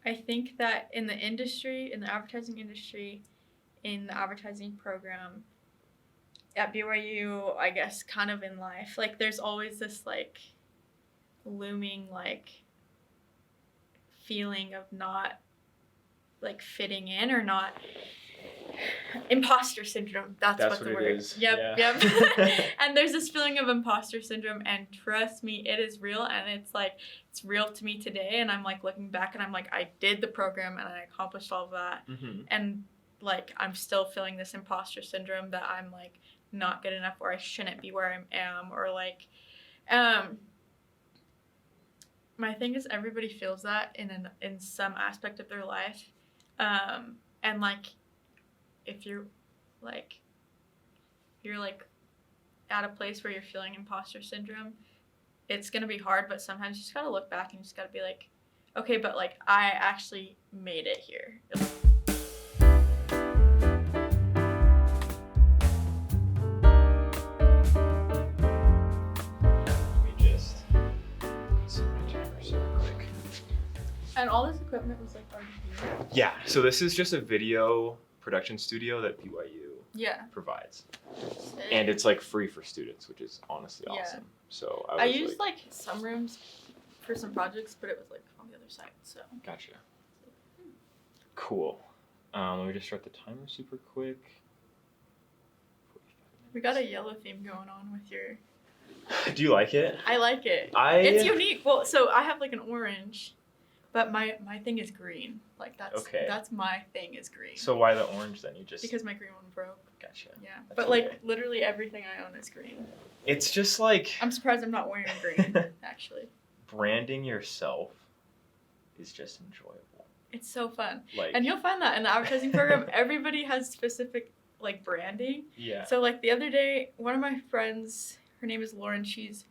I think that in the industry, in the advertising industry, in the advertising program at BYU, I guess kind of in life, like there's always this like looming like feeling of not like fitting in or not. Imposter syndrome. That's what the it word is. Yep. And there's this feeling of imposter syndrome, and trust me, it is real, and it's real to me today. And I'm like looking back, and I'm like, I did the program, and I accomplished all of that, and like I'm still feeling this imposter syndrome that I'm like not good enough, or I shouldn't be where I am, or like, my thing is everybody feels that in some aspect of their life, and like. If you're like at a place where you're feeling imposter syndrome, it's gonna be hard, but sometimes you just gotta look back and you just gotta be like, okay, but like I actually made it here. And all this equipment was like already here. Yeah, so this is just a video production studio that BYU provides. And it's like free for students, which is honestly awesome. So I used like some rooms for some projects, but it was like on the other side, so. Gotcha. Cool. Let me just start the timer super quick. We got a yellow theme going on with your. Do you like it? I like it. It's unique. Well, so I have like an orange. But my thing is green. Like that's my thing is green. So why the orange then? Because my green one broke. Gotcha. Yeah. But like literally everything I own is green. It's just like I'm surprised I'm not wearing green, actually. Branding yourself is just enjoyable. It's so fun. And you'll find that in the advertising program, everybody has specific like branding. Yeah. So like the other day, one of my friends, her name is Lauren, she's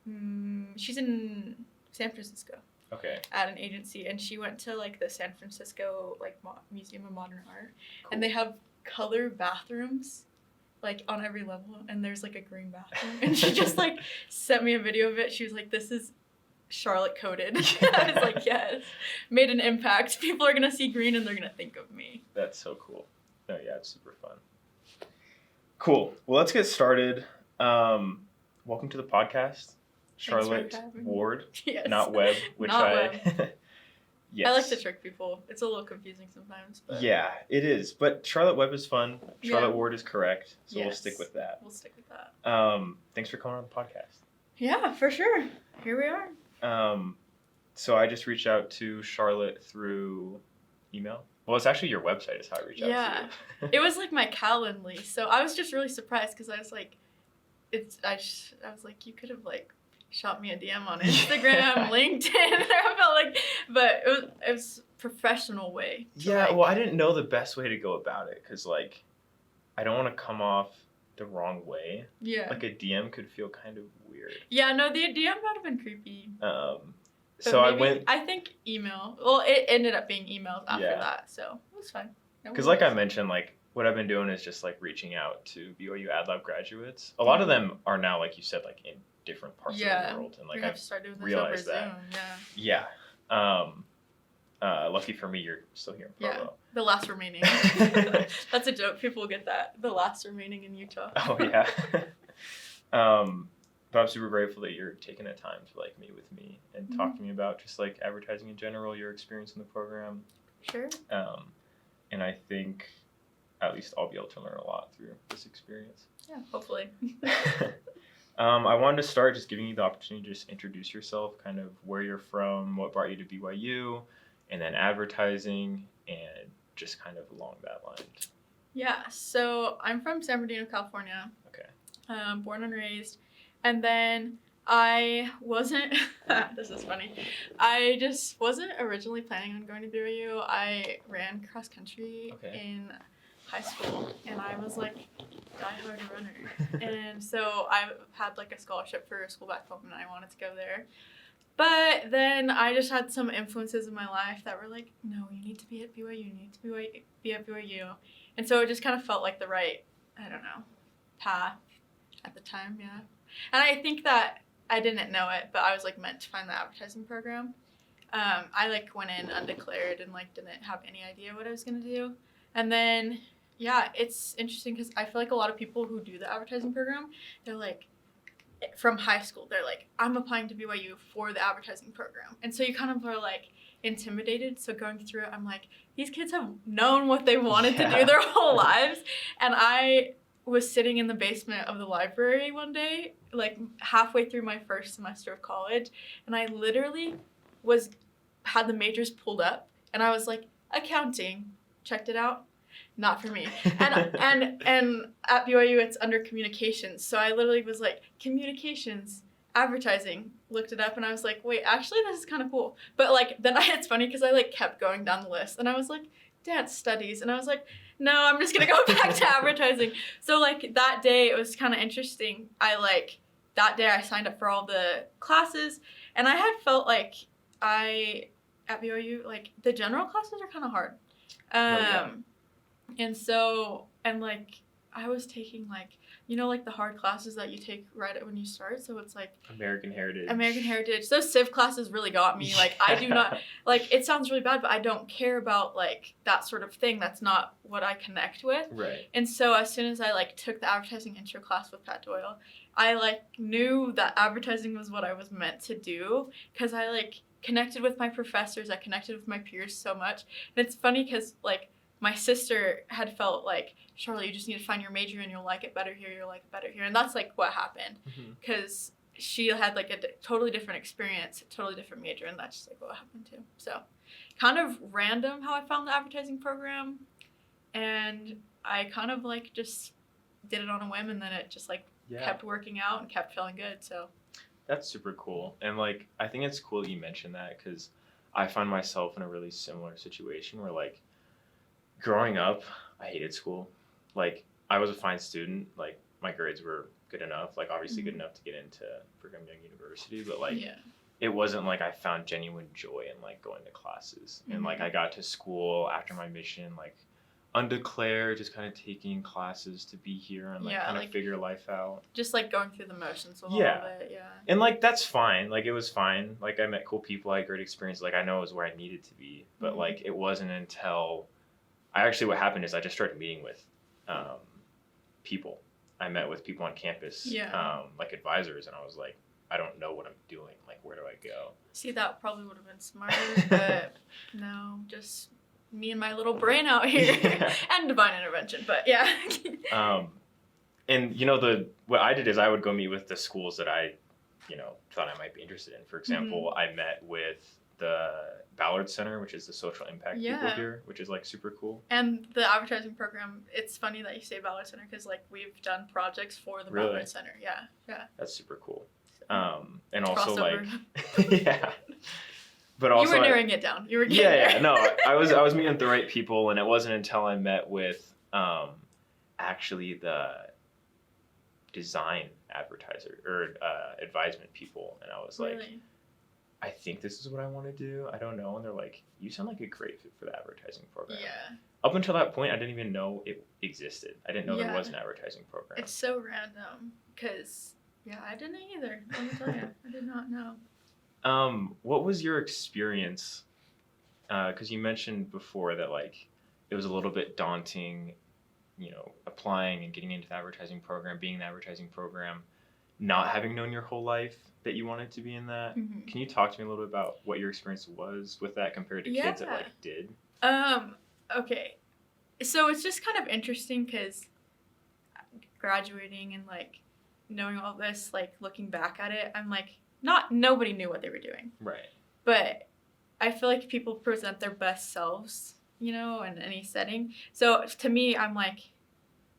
in San Francisco. Okay. At an agency, and she went to like the San Francisco like Museum of Modern Art, and they have color bathrooms like on every level, and there's like a green bathroom, and she just like sent me a video of it. She was like, "This is Charlotte coded." I was like, "Yes, made an impact. People are gonna see green and they're gonna think of me." That's so cool. No, yeah, it's super fun. Cool. Well, let's get started. Welcome to the podcast. Charlotte Ward, yes. Not Webb, which not Webb. Yes. I like to trick people. It's a little confusing sometimes. But. Yeah, it is. But Charlotte Webb is fun. Charlotte Ward is correct. So yes. We'll stick with that. Thanks for coming on the podcast. Yeah, for sure. Here we are. So I just reached out to Charlotte through email. Well, it's actually your website is how I reached out to you. It was like my Calendly. So I was just really surprised because I was like, I was like, you could have like shot me a DM on Instagram, LinkedIn. I felt like, but it was professional way. Well, I didn't know the best way to go about it because like, I don't want to come off the wrong way. Yeah. Like a DM could feel kind of weird. Yeah, no, the DM might have been creepy. So I think email. Well, it ended up being emails after that, so it was fine. Because like I mentioned, like what I've been doing is just like reaching out to BYU AdLab graduates. A lot of them are now, like you said, like in different parts of the world, and like I've realized that. Yeah. Lucky for me, you're still here in Provo. Yeah, the last remaining. That's a joke. People get that. The last remaining in Utah. Oh yeah. But I'm super grateful that you're taking the time to like meet with me and talk to me about just like advertising in general, your experience in the program. Sure. And I think at least I'll be able to learn a lot through this experience. Yeah, hopefully. I wanted to start just giving you the opportunity to just introduce yourself, kind of where you're from, what brought you to BYU, and then advertising, and just kind of along that line. Yeah, so I'm from San Bernardino, California. Okay. Born and raised. And then I wasn't, this is funny, I just wasn't originally planning on going to BYU. I ran cross country in high school, and I was like die-hard runner. And so I had like a scholarship for a school back home, and I wanted to go there. But then I just had some influences in my life that were like, no, you need to be at BYU, you need to be at BYU. And so it just kind of felt like the right, I don't know, path at the time, yeah. And I think that I didn't know it, but I was like meant to find the advertising program. I like went in undeclared and like didn't have any idea what I was gonna do. And then yeah, it's interesting because I feel like a lot of people who do the advertising program, they're like from high school, they're like, I'm applying to BYU for the advertising program. And so you kind of are like intimidated. So going through it, I'm like, these kids have known what they wanted to do their whole lives. And I was sitting in the basement of the library one day, like halfway through my first semester of college, and I literally had the majors pulled up, and I was like, accounting, checked it out, not for me. And at BYU it's under communications, so I literally was like, communications, advertising, looked it up, and I was like, wait, actually this is kind of cool. But like then it's funny because I like kept going down the list, and I was like, dance studies, and I was like, no, I'm just gonna go back to advertising. So like that day it was kind of interesting. That day I signed up for all the classes, and I had felt like at BYU, like the general classes are kind of hard. And like I was taking like, you know, like the hard classes that you take right when you start. So it's like American Heritage. Those civ classes really got me. Like I do not, like it sounds really bad, but I don't care about like that sort of thing. That's not what I connect with. Right. And so as soon as I like took the advertising intro class with Pat Doyle, I like knew that advertising was what I was meant to do, because I like connected with my professors, I connected with my peers so much. And it's funny because like my sister had felt like, Charlotte, you just need to find your major and you'll like it better here, and that's like what happened, because she had like a totally different experience, a totally different major, and that's just like what happened too. So kind of random how I found the advertising program, and I kind of like just did it on a whim, and then it just like kept working out and kept feeling good. So that's super cool. And like I think it's cool that you mentioned that, because I find myself in a really similar situation where like growing up I hated school. Like I was a fine student, like my grades were good enough, like obviously good enough to get into Brigham Young University, but like it wasn't like I found genuine joy in like going to classes. And like I got to school after my mission like undeclared, just kind of taking classes to be here and like kind of figure life out. Just like going through the motions a little bit, And like that's fine. Like it was fine. Like I met cool people, I had great experience. Like I know it was where I needed to be. But like it wasn't until what happened is I just started meeting with people. I met with people on campus, like advisors, and I was like, I don't know what I'm doing. Like, where do I go? See, that probably would have been smarter, but no, just me and my little brain out here and divine intervention. But and you know, what I did is I would go meet with the schools that I, you know, thought I might be interested in. For example, I met with the Ballard Center, which is the social impact people here, which is like super cool. And the advertising program, it's funny that you say Ballard Center, because like we've done projects for the Ballard Center. That's super cool. And also crossover. Like but also you were narrowing it down. You were getting there. No, I was meeting with the right people, and it wasn't until I met with actually the design advertiser or advisement people, and I was like, I think this is what I want to do. I don't know. And they're like, you sound like a great fit for the advertising program. Up until that point, I didn't even know it existed. I didn't know there was an advertising program. It's so random because, I didn't either. Let me tell you, I did not know. What was your experience? Because you mentioned before that like it was a little bit daunting, you know, applying and getting into the advertising program, being in the advertising program, not having known your whole life that you wanted to be in that. Can you talk to me a little bit about what your experience was with that compared to kids that like did? Okay. So it's just kind of interesting because graduating and like knowing all this, like looking back at it, I'm like, nobody knew what they were doing. Right. But I feel like people present their best selves, you know, in any setting. So to me, I'm like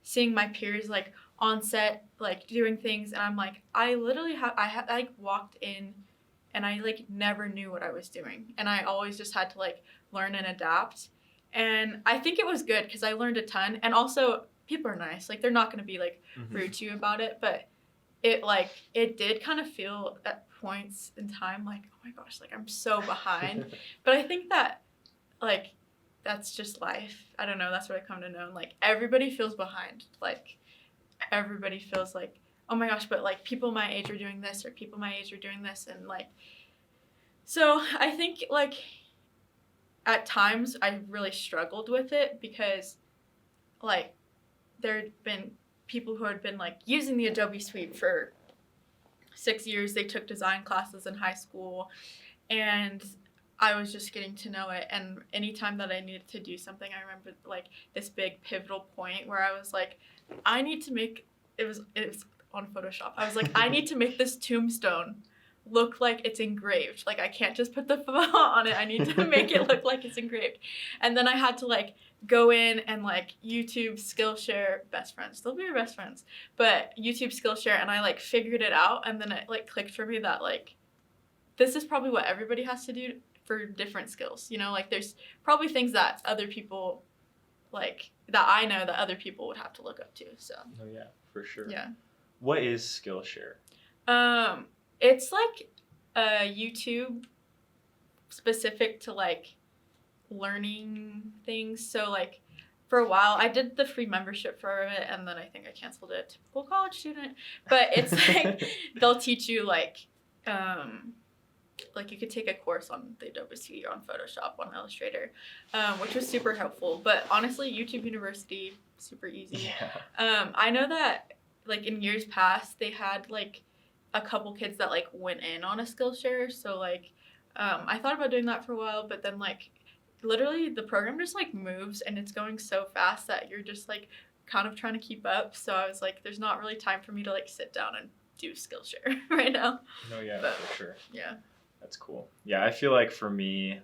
seeing my peers like on set, like doing things, and I'm like, I literally I like walked in and I like never knew what I was doing, and I always just had to like learn and adapt. And I think it was good because I learned a ton, and also people are nice, like they're not going to be like rude to you about it, but it did kind of feel at points in time like, oh my gosh, like I'm so behind. But I think that like that's just life. I don't know, that's what I come to know. Like everybody feels behind. Like everybody feels like, oh my gosh, but like people my age are doing this, or people my age are doing this, and like, so I think like at times I really struggled with it because like there had been people who had been like using the Adobe Suite for 6 years. They took design classes in high school, and I was just getting to know it. And anytime that I needed to do something, I remember like this big pivotal point where I was like, I need to make, it was on Photoshop. I was like, I need to make this tombstone look like it's engraved. Like I can't just put the font on it. I need to make it look like it's engraved. And then I had to like go in and like YouTube Skillshare, best friends, they'll be your best friends, but YouTube Skillshare, and I like figured it out, and then it like clicked for me that like this is probably what everybody has to do for different skills, you know, like there's probably things that other people like that I know that other people would have to look up to. So oh yeah, for sure. Yeah. What is Skillshare? It's like a YouTube specific to like learning things. So like for a while I did the free membership for it, and then I think I canceled it. Typical college student. But it's like they'll teach you like you could take a course on the Adobe Suite, on Photoshop, on Illustrator, which was super helpful. But honestly, YouTube University, super easy. Yeah. I know that like in years past they had like a couple kids that like went in on a Skillshare. So like I thought about doing that for a while, but then like literally the program just like moves, and it's going so fast that you're just like kind of trying to keep up. So I was like, there's not really time for me to like sit down and do Skillshare right now. No, yeah, but, for sure. Yeah. That's cool. Yeah, I feel like for me,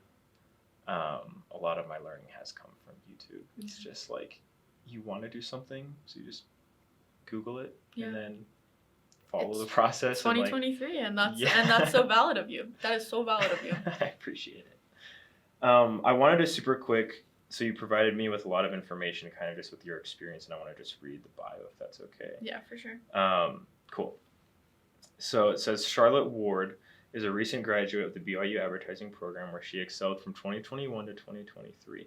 a lot of my learning has come from YouTube. It's just like you want to do something, so you just Google it and then follow the process. 2023, and that's so valid of you. That is so valid of you. I appreciate it. I wanted to super quick. So you provided me with a lot of information, kind of just with your experience, and I want to just read the bio if that's okay. Yeah, for sure. Cool. So it says Charlotte Ward is a recent graduate of the BYU advertising program where she excelled from 2021 to 2023.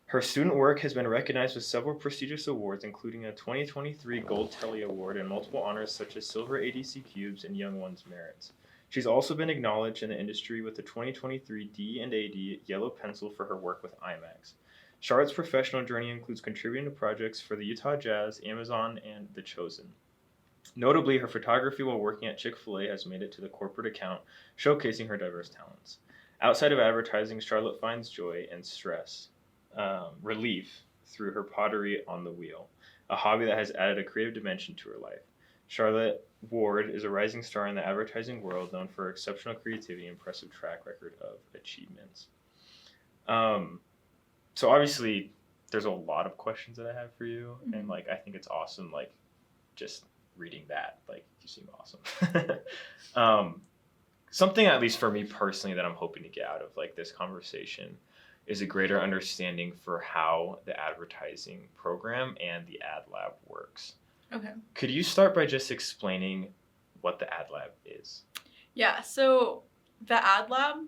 Her student work has been recognized with several prestigious awards, including a 2023 Gold Telly Award and multiple honors such as Silver ADC Cubes and Young Ones Merits. She's also been acknowledged in the industry with the 2023 D&AD Yellow Pencil for her work with IMAX. Charlotte's professional journey includes contributing to projects for the Utah Jazz, Amazon, and The Chosen. Notably, her photography while working at Chick-fil-A has made it to the corporate account, showcasing her diverse talents. Outside of advertising, Charlotte finds joy and relief through her pottery on the wheel, a hobby that has added a creative dimension to her life. Charlotte Ward is a rising star in the advertising world, known for exceptional creativity and impressive track record of achievements. So obviously, there's a lot of questions that I have for you, and like I think it's awesome. Like, just reading that, like you seem awesome. Something, at least for me personally, that I'm hoping to get out of like this conversation is a greater understanding for how the advertising program and the AdLab works. Okay. Could you start by just explaining what the AdLab is? Yeah, so the AdLab,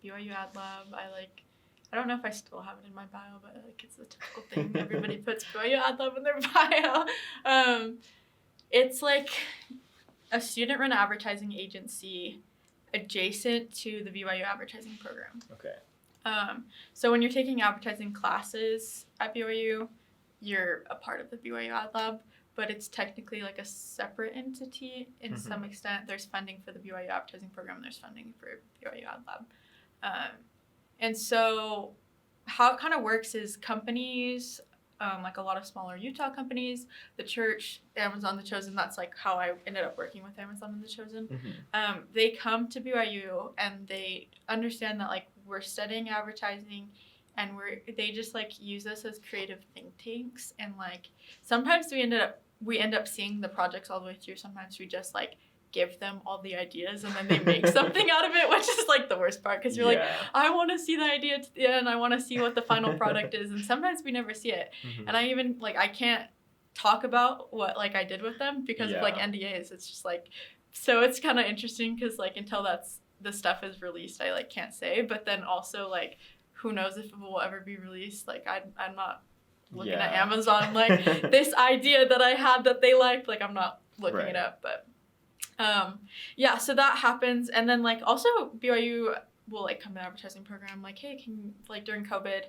BYU AdLab, I don't know if I still have it in my bio, but like it's the typical thing. Everybody puts BYU AdLab in their bio. It's like a student-run advertising agency adjacent to the BYU advertising program. Okay. So when you're taking advertising classes at BYU, you're a part of the BYU AdLab, but it's technically like a separate entity in some extent. There's funding for the BYU advertising program, and there's funding for BYU AdLab. And so how it kind of works is companies, like a lot of smaller Utah companies, the church, Amazon, The Chosen, that's like how I ended up working with Amazon and The Chosen. They come to BYU and they understand that like we're studying advertising, and they just like use us as creative think tanks, and like sometimes we end up seeing the projects all the way through. Sometimes we just like give them all the ideas and then they make something out of it, which is like the worst part, because you're like, I want to see the idea to the end, I want to see what the final product is, and sometimes we never see it. And I even like I can't talk about what like I did with them because of like NDAs. It's just like, so it's kind of interesting because like until the stuff is released, I like can't say. But then also like who knows if it will ever be released. Like I'm not looking at Amazon like this idea that I had that they liked, like I'm not looking Right. it up, but yeah, so that happens. And then like also BYU will like come to the advertising program like, hey, can like during COVID,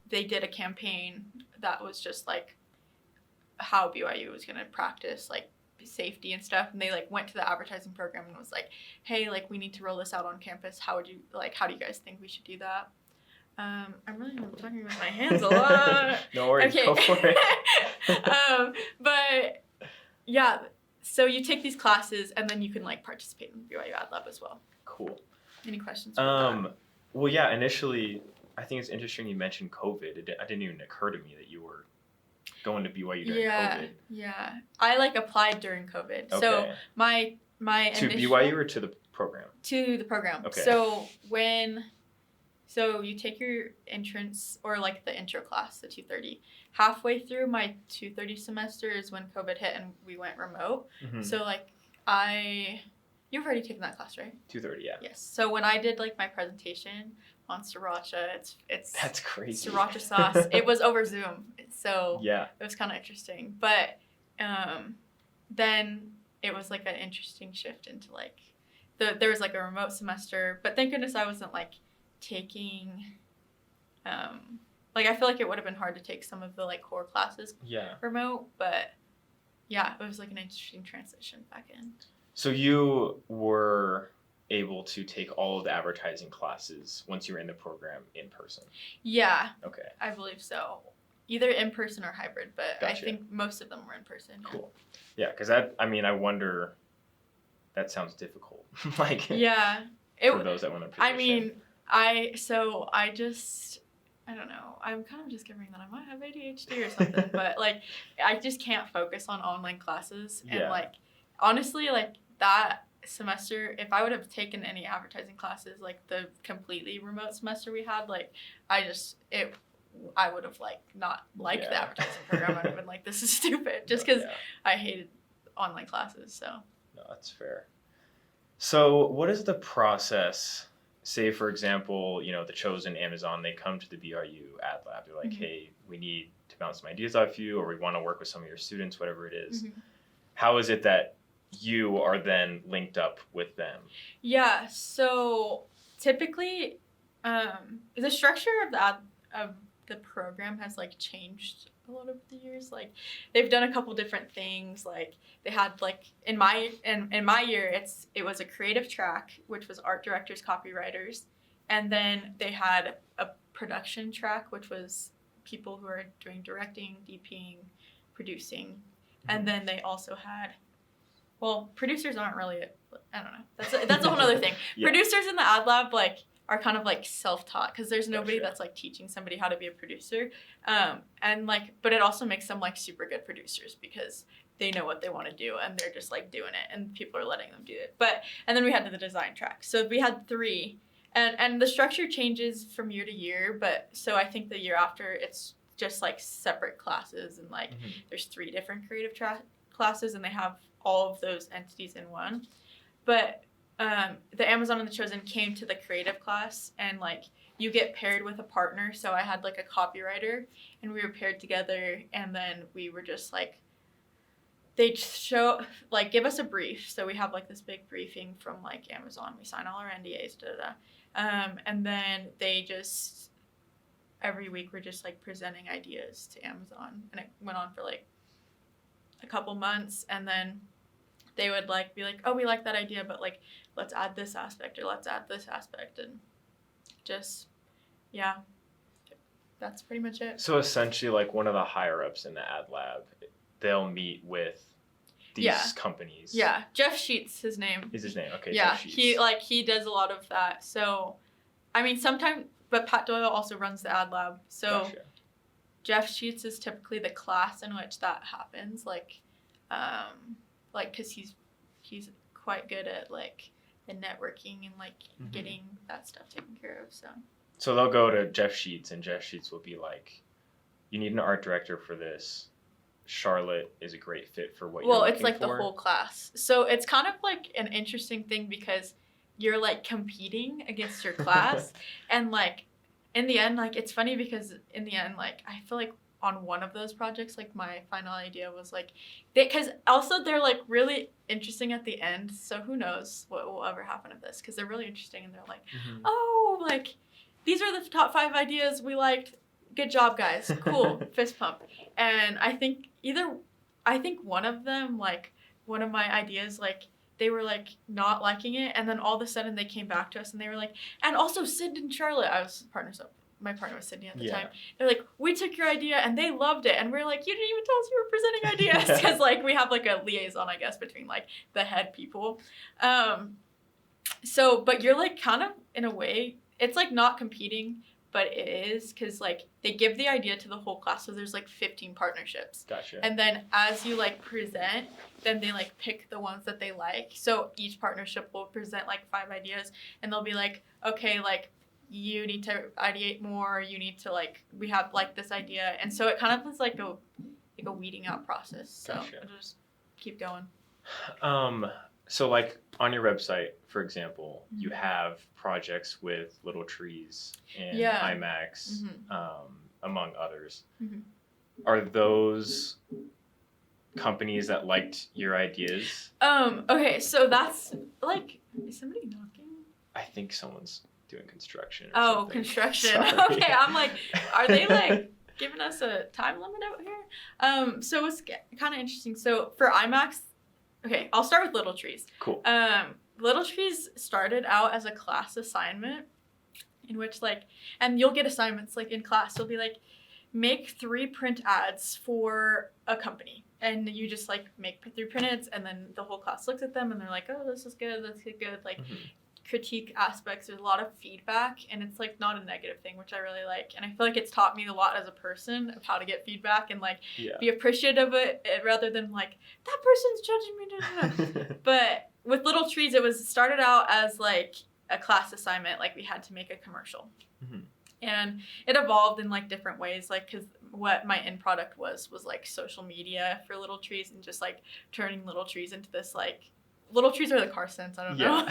they did a campaign that was just like how BYU was gonna practice like safety and stuff, and they like went to the advertising program and was like, hey, like we need to roll this out on campus. How do you guys think we should do that? I'm talking with my hands a lot. No worries, Okay. go for it. But yeah, so you take these classes and then you can like participate in BYU AdLab as well. Cool. Any questions about that? Well, yeah, initially, I think it's interesting you mentioned COVID. It didn't even occur to me that you were going to BYU during COVID. Yeah. I like applied during COVID. Okay. So my To BYU or to the program? To the program. Okay. So you take your entrance or like the intro class, the 230. Halfway through my 230 semester is when COVID hit and we went remote. Mm-hmm. So like you've already taken that class, right? 230, yeah. Yes. So when I did like my presentation on sriracha, it's That's crazy. Sriracha sauce. It was over Zoom, so yeah, it was kind of interesting. But then it was like an interesting shift into like there was like a remote semester. But thank goodness I wasn't like taking like I feel like it would have been hard to take some of the like core classes remote. But yeah, it was like an interesting transition back in. So you were able to take all of the advertising classes once you were in the program in person? Yeah. Okay. I believe so. Either in person or hybrid, but Gotcha. I think most of them were in person. Yeah. Cool. Yeah, because I wonder, that sounds difficult. Like, yeah. For those that want to position. I mean, I don't know. I'm kind of discovering that I might have ADHD or something, but like I just can't focus on online classes. And like honestly, like that semester, if I would have taken any advertising classes, like the completely remote semester we had, like I would have like not liked the advertising program. I would have been like, this is stupid, just because I hated online classes. So no, that's fair. So what is the process? Say, for example, the Chosen Amazon, they come to the BYU AdLab. They're like, hey, we need to bounce some ideas off you, or we want to work with some of your students, whatever it is. Mm-hmm. How is it that you are then linked up with them? Yeah, so typically the structure of the program has like changed a lot over the years. Like they've done a couple different things. Like they had like in my year it was a creative track, which was art directors, copywriters, and then they had a production track, which was people who are doing directing, DPing, producing, mm-hmm. and then they also had producers aren't really I don't know. That's a whole other thing. Producers in the AdLab like are kind of like self-taught because there's nobody that's like teaching somebody how to be a producer, and like but it also makes them like super good producers because they know what they want to do and they're just like doing it and people are letting them do it. And then we had the design track, so we had 3, and the structure changes from year to year, but so I think the year after it's just like separate classes and like mm-hmm. there's 3 different creative classes and they have all of those entities in one. But the Amazon and the Chosen came to the creative class and like you get paired with a partner. So I had like a copywriter and we were paired together, and then we were just like, they give us a brief. So we have like this big briefing from like Amazon. We sign all our NDAs, and then they just every week we're just like presenting ideas to Amazon, and it went on for like a couple months, and then they would like be like, oh, we like that idea, but like let's add this aspect or let's add this aspect, and just that's pretty much it. So essentially, like one of the higher ups in the AdLab, they'll meet with these companies. Yeah, Jeff Sheets, his name. Is his name? Okay. Yeah, he does a lot of that. So, I mean, sometimes, but Pat Doyle also runs the AdLab. So, gotcha. Jeff Sheets is typically the class in which that happens. Because he's quite good at like the networking and like mm-hmm. getting that stuff taken care of. So they'll go to Jeff Sheets, and Jeff Sheets will be like, you need an art director for this. Charlotte is a great fit for what you're looking for. Well, it's like the whole class. So it's kind of like an interesting thing because you're like competing against your class. And like in the end, like it's funny because in the end, like I feel like on one of those projects, like my final idea was like, because also they're like really interesting at the end. So who knows what will ever happen to this, because they're really interesting and they're like, oh, like these are the top 5 ideas we liked. Good job, guys. Cool. Fist pump. And I think one of them, like one of my ideas, like they were like not liking it, and then all of a sudden they came back to us and they were like, and also Sid and Charlotte, I was partners up. My partner was Sydney at the time. They're like, we took your idea and they loved it. And we're like, you didn't even tell us you were presenting ideas. Because like we have like a liaison, I guess, between like the head people. So, but you're like kind of in a way, it's like not competing, but it is, because like they give the idea to the whole class. So there's like 15 partnerships. Gotcha. And then as you like present, then they like pick the ones that they like. So each partnership will present like 5 ideas and they'll be like, okay, like, you need to ideate more, you need to like, we have like this idea. And so it kind of is like a weeding out process. So Gotcha. I'll just keep going. So like on your website, for example, you have projects with Little Trees and IMAX, among others. Are those companies that liked your ideas? Okay, so that's like, is somebody knocking? I think someone's doing construction. Construction. Sorry. Okay, I'm like, are they like giving us a time limit out here? So it's kind of interesting. So for IMAX, okay, I'll start with Little Trees. Cool. Little Trees started out as a class assignment in which like, and you'll get assignments like in class, you'll be like, make 3 print ads for a company. And you just like make 3 print ads and then the whole class looks at them and they're like, oh, this is good, that's good. Like, critique aspects, there's a lot of feedback, and it's like not a negative thing, which I really like. And I feel like it's taught me a lot as a person of how to get feedback and like be appreciative of it rather than like, that person's judging me. But with Little Trees, it was started out as like a class assignment, like we had to make a commercial. And it evolved in like different ways, like because what my end product was like social media for Little Trees and just like turning Little Trees into this like, Little Trees are the car scents, I don't know.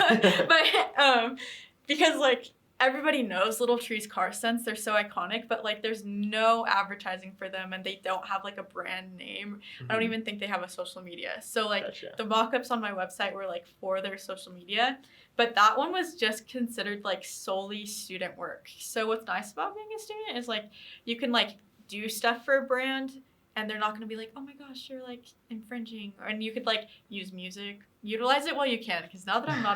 But because like everybody knows Little Trees car scents, they're so iconic, but like there's no advertising for them and they don't have like a brand name. I don't even think they have a social media. So like the mock-ups on my website were like for their social media, but that one was just considered like solely student work. So what's nice about being a student is like you can like do stuff for a brand and they're not going to be like, oh my gosh, you're like infringing. And you could like use music, utilize it while you can. Because now that I'm not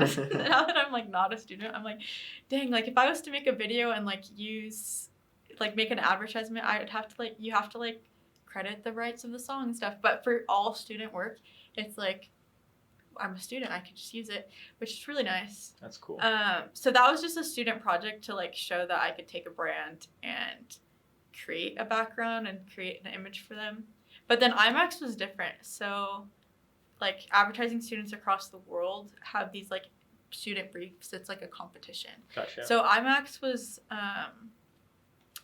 not a student, I'm like, dang, like if I was to make a video and like make an advertisement, I would have to like, you have to like credit the rights of the song and stuff. But for all student work, it's like, I'm a student, I can just use it, which is really nice. That's cool. So that was just a student project to like show that I could take a brand and create a background and create an image for them. But then IMAX was different. So like advertising students across the world have these like student briefs. It's like a competition. Gotcha. So IMAX was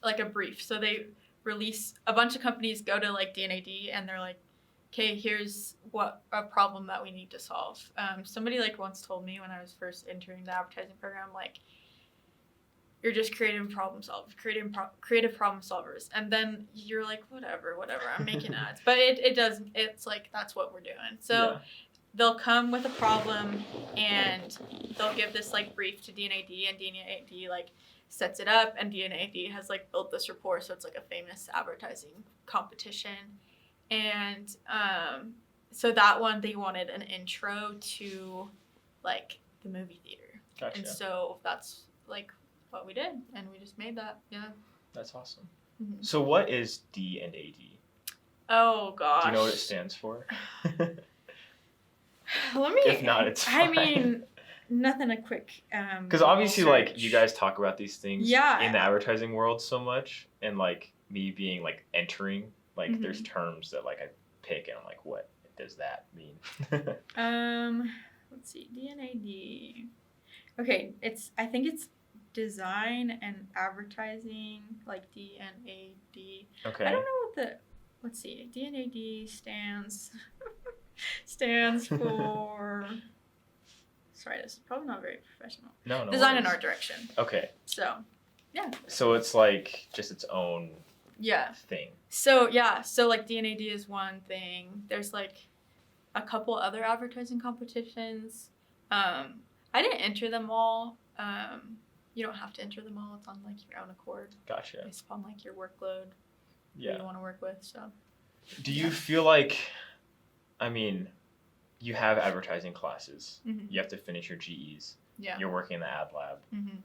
like a brief. So they release, a bunch of companies go to like D&AD and they're like, okay, here's what a problem that we need to solve. Somebody like once told me when I was first entering the advertising program, like, you're just creative problem solvers. And then you're like, whatever, I'm making ads. But it's like, that's what we're doing. So they'll come with a problem and they'll give this like brief to D&AD and D&AD like sets it up and D&AD has like built this rapport. So it's like a famous advertising competition. And so that one, they wanted an intro to like the movie theater. Gotcha. And so that's like what we did, and we just made that. That's awesome. So what is D&AD? Oh gosh, do you know what it stands for? If not, it's fine. I mean, nothing a quick because obviously search. Like you guys talk about these things in the advertising world so much, and like me being like entering, like there's terms that like I pick and I'm like, what does that mean? Let's see, D&AD. Okay, I think it's design and advertising, like D&AD. Okay. I don't know let's see, D&AD stands for, sorry, this is probably not very professional. No Design worries. and art direction. Okay. So, yeah. So it's like just its own thing. So like DNAD is one thing. There's like a couple other advertising competitions. I didn't enter them all. You don't have to enter them all. It's on like your own accord. Gotcha. Based upon like your workload. Who you want to work with. So. Do you feel like, I mean, you have advertising classes. Mm-hmm. You have to finish your GEs. Yeah. You're working in the AdLab. Mm-hmm.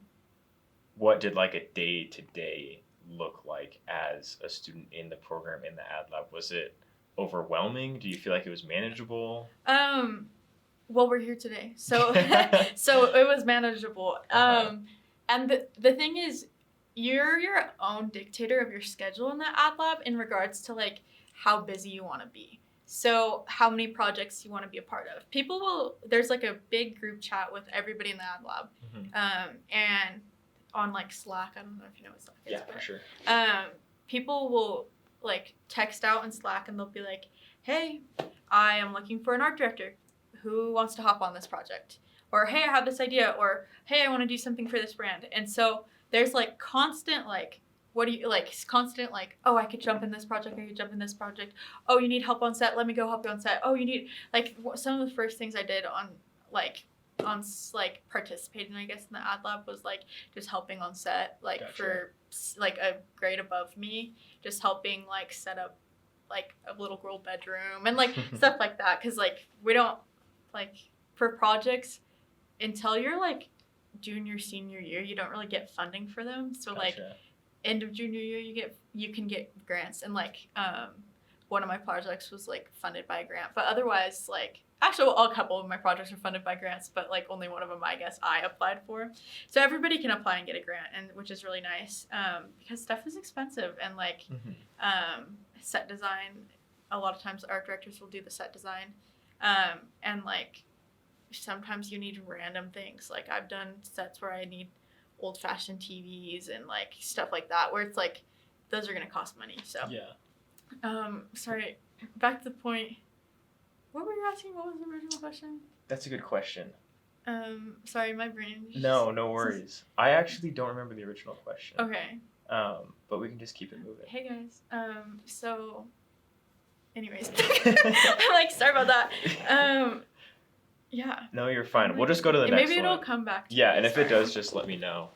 What did like a day-to-day look like as a student in the program in the AdLab? Was it overwhelming? Do you feel like it was manageable? Well, we're here today, so so it was manageable. And the thing is, you're your own dictator of your schedule in the AdLab in regards to like how busy you want to be. So how many projects you want to be a part of. There's like a big group chat with everybody in the AdLab, and on like Slack. I don't know if you know what Slack is. Yeah, for sure. People will like text out in Slack and they'll be like, "Hey, I am looking for an art director. Who wants to hop on this project?" Or, "Hey, I have this idea," or, "Hey, I want to do something for this brand." And so there's like constant like, constant like, "Oh, I could jump in this project. I could jump in this project. Oh, you need help on set. Let me go help you on set. Oh, you need like some of the first things I did on participating, I guess, in the AdLab was like just helping on set, like Gotcha. For like a grade above me, just helping like set up like a little girl bedroom and like stuff like that. Cause like we don't like for projects until you're like junior, senior year, you don't really get funding for them. So Gotcha. like end of junior year, you can get grants, and like one of my projects was like funded by a grant, but otherwise like actually a couple of my projects are funded by grants, but like only one of them I guess I applied for. So everybody can apply and get a grant, and which is really nice because stuff is expensive, and like set design, a lot of times art directors will do the set design, and like sometimes you need random things. Like I've done sets where I need old-fashioned TVs and like stuff like that, where it's like those are gonna cost money. So sorry, back to the point. What were you asking? What was the original question? That's a good question. Sorry, my brain. No worries. I actually don't remember the original question. Okay. But we can just keep it moving. Hey guys. So, anyways, I'm like, sorry about that. Yeah. No, you're fine. We'll just go to the next one. Maybe it'll come back to me. And sorry. if it does, just let me know.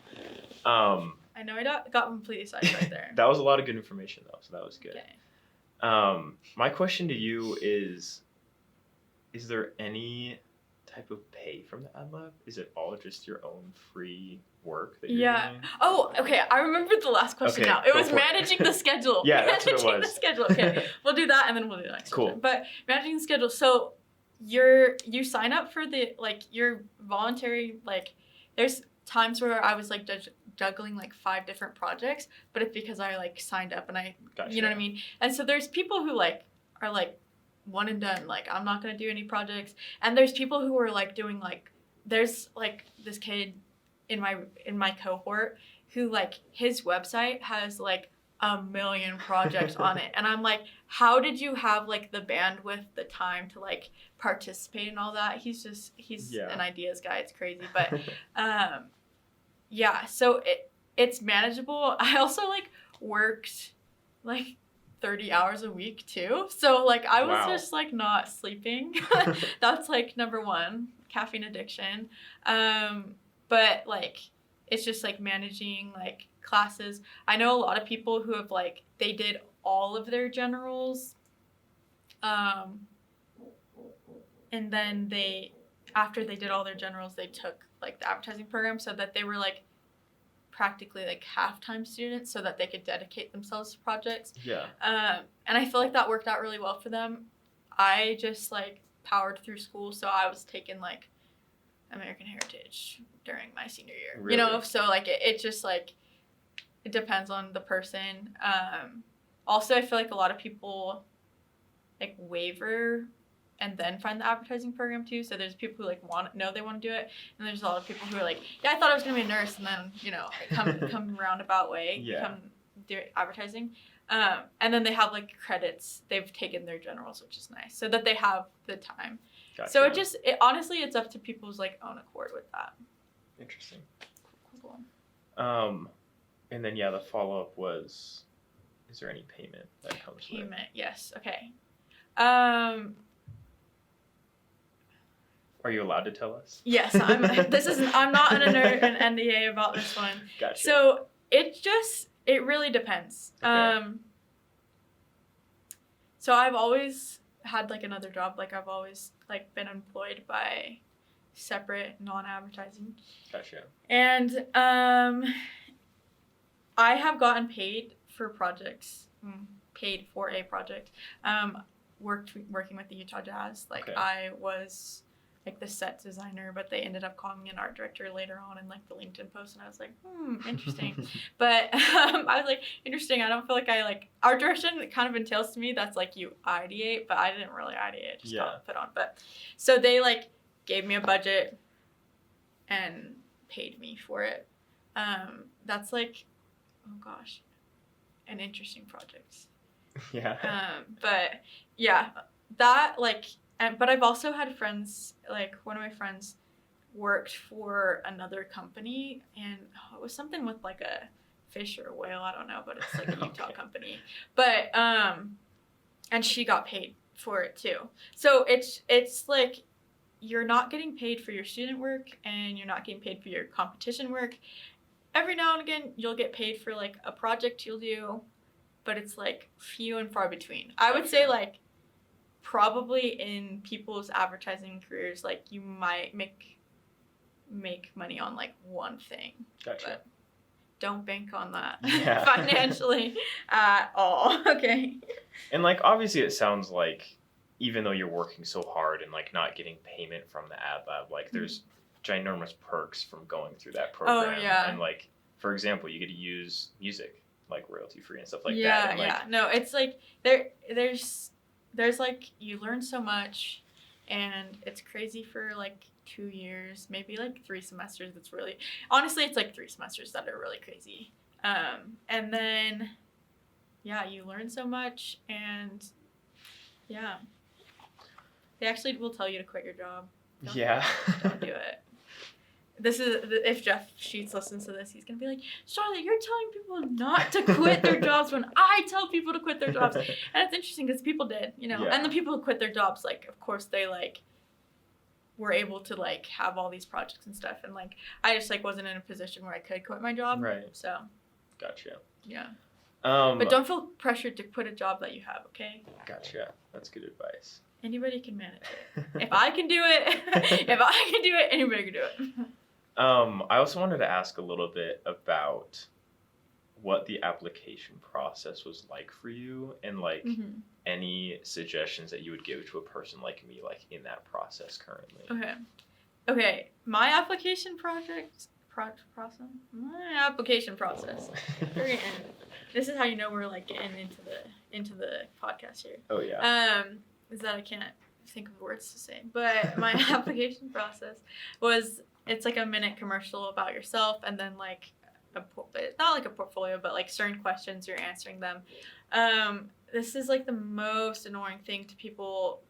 I know I got completely sidetracked there. That was a lot of good information, though, so that was good. Okay. My question to you is there any type of pay from the AdLab? Is it all just your own free work that you're doing? Oh, okay. I remember the last question now. It was managing the schedule. Yeah, that's what it was. Managing the schedule. Okay, we'll do that and then we'll do the next cool. question. But managing the schedule. So you sign up for the like your voluntary like. There's times where I was like juggling like 5 different projects, but it's because I like signed up and I, Gotcha. You know what I mean. And so there's people who like are like one and done, like I'm not gonna do any projects, and there's people who are like doing like there's like this kid in my cohort who like his website has like 1 million projects on it, and I'm like, how did you have like the bandwidth, the time to like participate in all that? He's an ideas guy. It's crazy, but so it's manageable. I also like worked like 30 hours a week too. So like I was just like not sleeping. That's like number 1, caffeine addiction. But like it's just like managing like classes. I know a lot of people who have like they did all of their generals and then after they did all their generals they took like the advertising program so that they were like practically like half-time students so that they could dedicate themselves to projects. Yeah. And I feel like that worked out really well for them. I just like powered through school, so I was taking like American Heritage during my senior year. Really? You know, so like it just like it depends on the person. Also, I feel like a lot of people like waiver and then find the advertising program too. So there's people who like know they want to do it, and there's a lot of people who are like, yeah, I thought I was gonna be a nurse, and then you know come roundabout way, come do advertising, and then they have like credits. They've taken their generals, which is nice, so that they have the time. Gotcha. So honestly, it's up to people's like own accord with that. Interesting. Cool. And then the follow up was, is there any payment that comes with? Payment, yes. Okay. Are you allowed to tell us? Yes, I'm not under an NDA about this one. Gotcha. So it really depends. Okay. So I've always had like another job. Like I've always like been employed by separate non-advertising. Gotcha. And I have gotten paid for projects. Paid for a project. Working with the Utah Jazz. Like Okay. I was like the set designer, but they ended up calling me an art director later on in like the LinkedIn post, and I was like, interesting. But I was like, interesting. I don't feel like I like art direction. It kind of entails to me that's like you ideate, but I didn't really ideate. Just got put on. But so they like gave me a budget and paid me for it. That's like, oh gosh, an interesting project. Yeah. But yeah, that like. But I've also had friends, like one of my friends worked for another company, and it was something with like a fish or a whale, I don't know, but it's like a Utah company. But and she got paid for it too. So it's like you're not getting paid for your student work and you're not getting paid for your competition work. Every now and again you'll get paid for like a project you'll do, but it's like few and far between. I would say like probably in people's advertising careers, like you might make money on like one thing. Gotcha. But don't bank on that financially at all. Okay. And like obviously it sounds like even though you're working so hard and like not getting payment from the AdLab, like there's ginormous perks from going through that program. Oh yeah. And like for example, you get to use music like royalty free and stuff like yeah, that. And, yeah. No, it's like there's like you learn so much, and it's crazy for like 2 years, maybe like 3 semesters. That's really honestly it's like 3 semesters that are really crazy. And then yeah, you learn so much, and yeah, they actually will tell you to quit your job. Don't do it. This is if Jeff Sheets listens to this, he's gonna be like, Charlotte, you're telling people not to quit their jobs when I tell people to quit their jobs. And it's interesting because people did, and the people who quit their jobs, like, of course they like were able to like have all these projects and stuff, and like I just like wasn't in a position where I could quit my job. Right. So. Gotcha. Yeah. But don't feel pressured to quit a job that you have. Okay. Gotcha. That's good advice. Anybody can manage it. If I can do it, anybody can do it. I also wanted to ask a little bit about what the application process was like for you, and like any suggestions that you would give to a person like me, like in that process currently. Okay. My application process. This is how you know we're like getting into the podcast here. Oh yeah. Is that I can't think of words to say, but my application process was. It's like a minute commercial about yourself, and then like not like a portfolio, but like certain questions you're answering them. This is like the most annoying thing to people.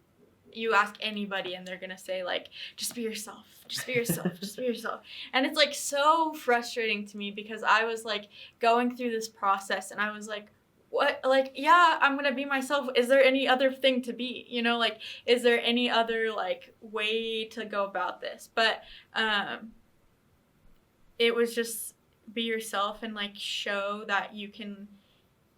You ask anybody and they're gonna say like, just be yourself, just be yourself, just be yourself. And it's like so frustrating to me because I was like going through this process and I was like, what, like, yeah, I'm gonna be myself. Is there any other thing to be, like, is there any other like way to go about this? But it was just be yourself and like show that you can.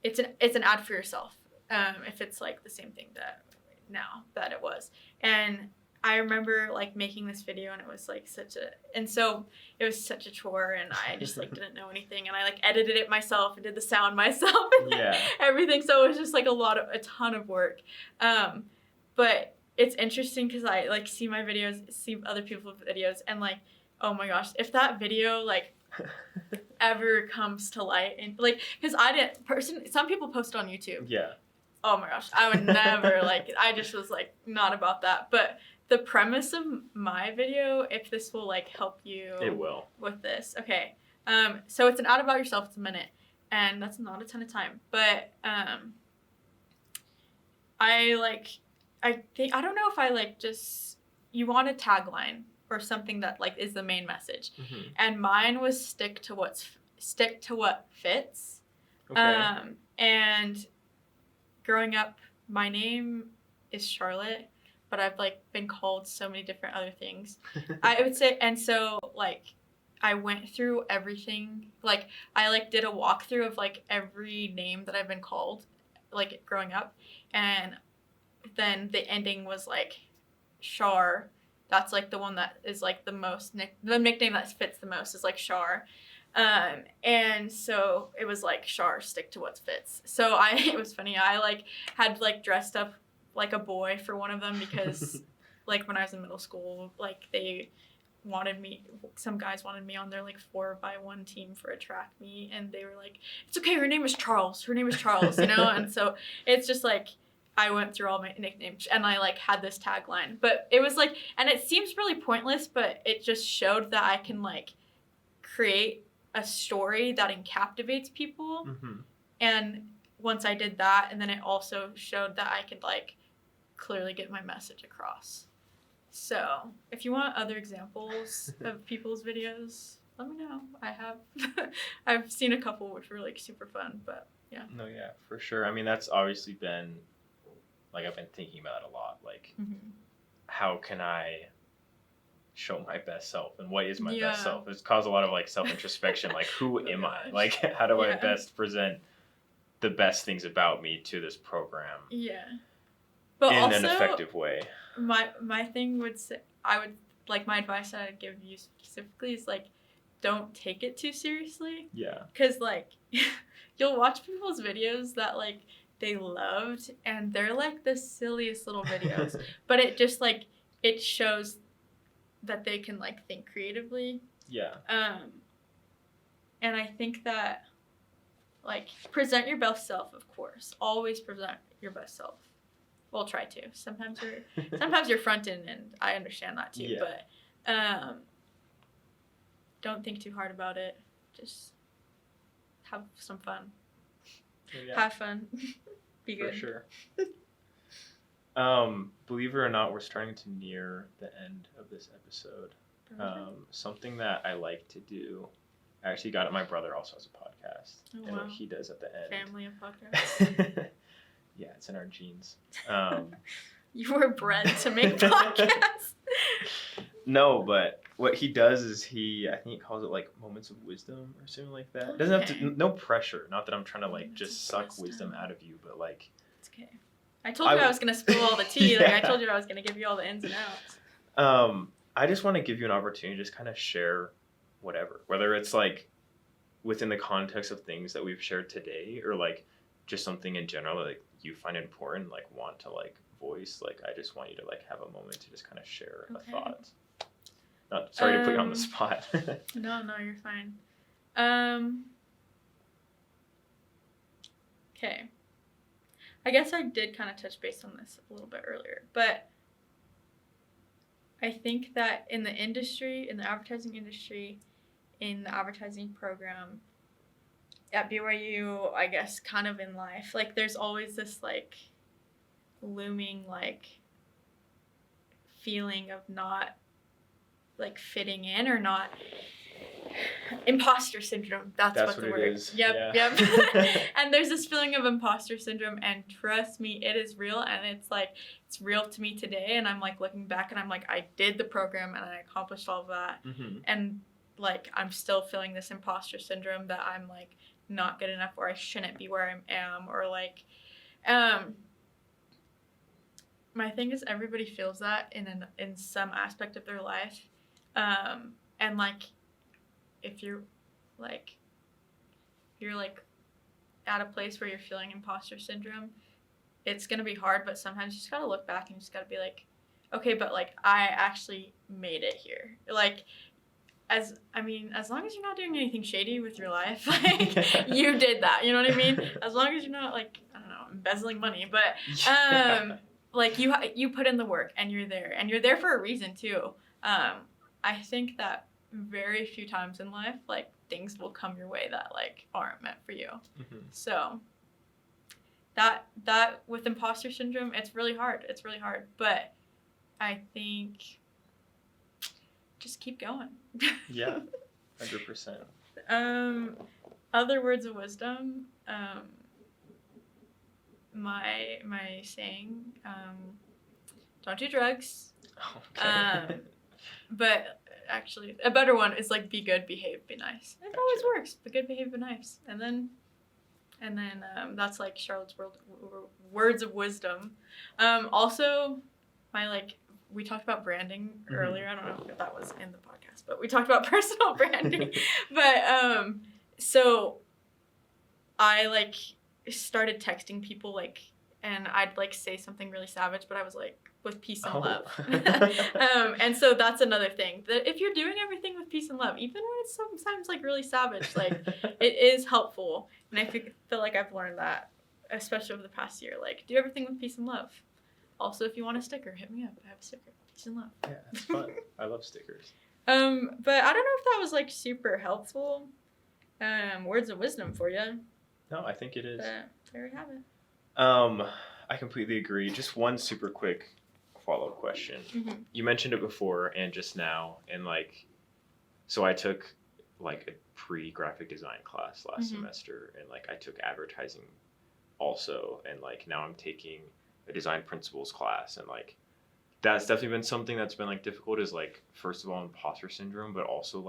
It's an ad for yourself. If it's like the same thing that it was. And I remember like making this video, and it was like so it was such a chore, and I just like didn't know anything, and I like edited it myself and did the sound myself and everything. So it was just like a ton of work. But it's interesting because I like see my videos, see other people's videos, and like, oh my gosh, if that video like ever comes to light, and like, because some people post on YouTube. Yeah. Oh my gosh, I would never I just was like not about that. But the premise of my video, if this will like help you, it will with this. Okay, so it's an ad about yourself. It's a minute, and that's not a ton of time. But I don't know if I like just you want a tagline or something that like is the main message, and mine was stick to what fits. Okay. And growing up, my name is Charlotte, but I've like been called so many different other things. I would say, and so like I went through everything. Like I like did a walkthrough of like every name that I've been called, like growing up, and then the ending was like Char. That's like the one that is like the most the nickname that fits the most is like Char. And so it was like Char, stick to what fits. So it was funny. I like had like dressed up like a boy for one of them because like when I was in middle school, like they wanted me, some guys wanted me on their like 4x1 team for a track meet, and they were like, it's okay, her name is Charles, you know. And so it's just like I went through all my nicknames and I like had this tagline, but it was like, and it seems really pointless, but it just showed that I can like create a story that captivates people. And once I did that, and then it also showed that I could like clearly get my message across. So if you want other examples of people's videos, let me know. I've seen a couple which were like super fun, but yeah. No, yeah, for sure. I mean, that's obviously been like I've been thinking about it a lot. Like, how can I show my best self, and what is my best self? It's caused a lot of like self-introspection. Like, who am I? Like, how do I best present the best things about me to this program? Yeah, but in also, an effective way. My thing would say, I would like, my advice that I'd give you specifically is like, don't take it too seriously. Yeah. Because like, you'll watch people's videos that like they loved, and they're like the silliest little videos, but it just like it shows that they can like think creatively. Yeah. And I think that like present your best self, of course. Always present your best self. Well, try to. Sometimes you're fronting, and I understand that too. Yeah. But don't think too hard about it. Just have some fun. Yeah. Have fun. Be good. For sure. Believe it or not, we're starting to near the end of this episode. Something that I like to do, I actually got it. My brother also has a podcast, and what he does at the end. Family of podcasts. Yeah, it's in our genes. You were bred to make podcasts. No, but what he does is I think he calls it like moments of wisdom or something like that. It doesn't have to, no pressure. Not that I'm trying to like just suck wisdom out of you, but like. It's okay. I told you I was gonna spill all the tea. Like I told you I was gonna give you all the ins and outs. I just want to give you an opportunity to just kind of share whatever, whether it's like within the context of things that we've shared today, or like just something in general that like you find important, like want to like voice. Like I just want you to like have a moment to just kind of share a thought. Not sorry to put you on the spot. No, you're fine. Okay. I guess I did kind of touch base on this a little bit earlier, but I think that in the industry, in the advertising industry, in the advertising program at BYU, I guess kind of in life, like there's always this like looming like feeling of not like fitting in, or not, imposter syndrome. That's what the word is. Yep. And there's this feeling of imposter syndrome, and trust me, it is real, and it's like it's real to me today. And I'm like looking back, and I'm like, I did the program and I accomplished all of that, and like I'm still feeling this imposter syndrome that I'm like not good enough, or I shouldn't be where I am, or like my thing is everybody feels that in some aspect of their life, and like if you're like at a place where you're feeling imposter syndrome, it's gonna be hard, but sometimes you just gotta look back and you just gotta be like, okay, but like I actually made it here. Like as long as you're not doing anything shady with your life, like you did that, you know what I mean? As long as you're not like, I don't know, embezzling money, but like you put in the work, and you're there for a reason too. I think that very few times in life, like things will come your way that like aren't meant for you. So that with imposter syndrome, it's really hard, but I think just keep going. Yeah, 100%. Other words of wisdom. My saying. Don't do drugs. Okay. But actually, a better one is like be good, behave, be nice. It always works. Be good, behave, be nice. And then that's like Charlotte's words of wisdom. Also, we talked about branding earlier. I don't know if that was in the podcast, but we talked about personal branding. But so I like started texting people and I'd like say something really savage, but I was like with peace and love. And so that's another thing, that if you're doing everything with peace and love, even when it's sometimes like really savage, like it is helpful. And I feel like I've learned that, especially over the past year, like do everything with peace and love. Also, if you want a sticker, hit me up. I have a sticker. Peace and love. Yeah, it's fun. I love stickers. But I don't know if that was like super helpful. Words of wisdom for you. No, I think it is. But there we have it. I completely agree. Just one super quick follow-up question. Mm-hmm. You mentioned it before and just now, and so I took like a pre-graphic design class last semester, and I took advertising also, and now I'm taking a design principles class, and that's definitely been something that's been difficult, is first of all imposter syndrome, but also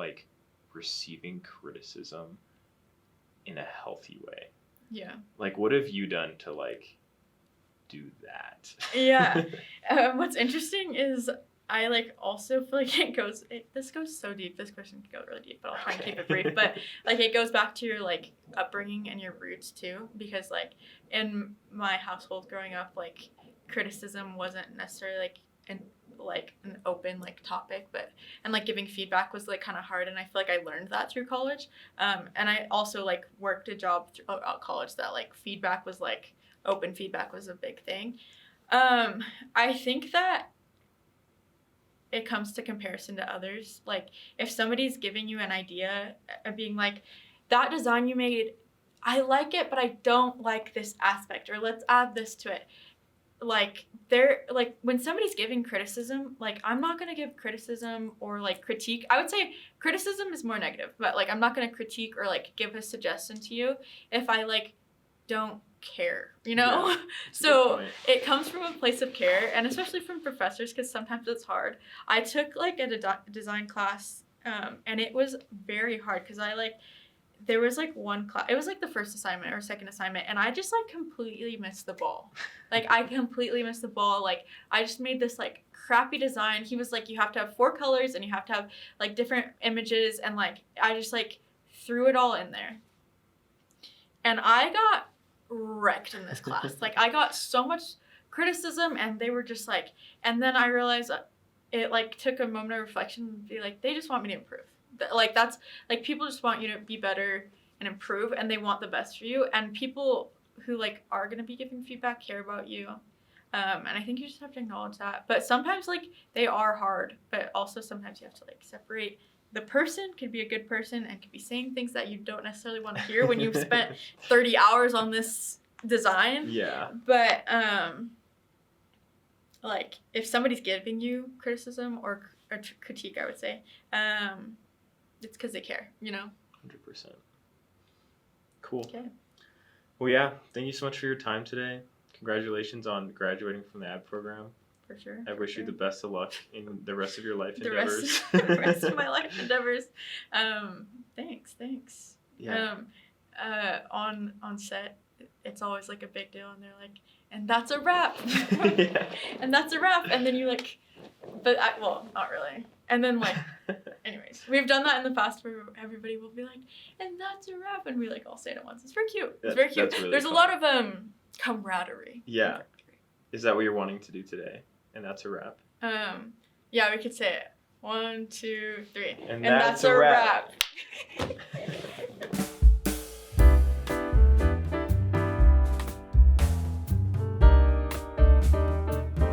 receiving criticism in a healthy way. Yeah. What have you done to do that? Yeah. What's interesting is I also feel like this goes so deep. This question could go really deep, but I'll try and keep it brief. But it goes back to your upbringing and your roots too, because in my household growing up, criticism wasn't necessarily an open topic, and giving feedback was kind of hard, and I feel like I learned that through college. And I also worked a job throughout college that feedback was open feedback was a big thing. I think that it comes to comparison to others. If somebody's giving you an idea and being that design you made, I like it, but I don't like this aspect, or let's add this to it. When somebody's giving criticism, I'm not going to give criticism or critique. I would say criticism is more negative, but I'm not going to critique or give a suggestion to you if I don't care, Yeah, so it comes from a place of care, and especially from professors, because sometimes it's hard. I took a design class, and it was very hard because there was one class, it was the first assignment or second assignment, and I just completely missed the ball. I completely missed the ball. I just made this crappy design. He was you have to have 4 colors and you have to have different images, and I just threw it all in there, and I got wrecked in this class. I got so much criticism, and they were just and then I realized it took a moment of reflection and be they just want me to improve. That's people just want you to be better and improve, and they want the best for you, and people who are going to be giving feedback care about you, and I think you just have to acknowledge that. But sometimes they are hard, but also sometimes you have to separate. The person could be a good person and could be saying things that you don't necessarily want to hear when you've spent 30 hours on this design. Yeah. But if somebody's giving you criticism or critique, I would say, it's because they care, 100%. Cool. Okay. Well, yeah, thank you so much for your time today. Congratulations on graduating from the ad program. For sure. I wish you the best of luck in the rest of your life the endeavors. rest of my life endeavors. Thanks. Yeah. On set, it's always a big deal, and they're and that's a wrap. Yeah. And that's a wrap, and then you but well, not really. And then anyways, we've done that in the past where everybody will be and that's a wrap, and we all say it at once. It's very cute. It's very cute. Really There's fun. a lot of camaraderie. Yeah. Is that what you're wanting to do today? And that's a wrap. Yeah, we could say it. 1, 2, 3. And that's a wrap.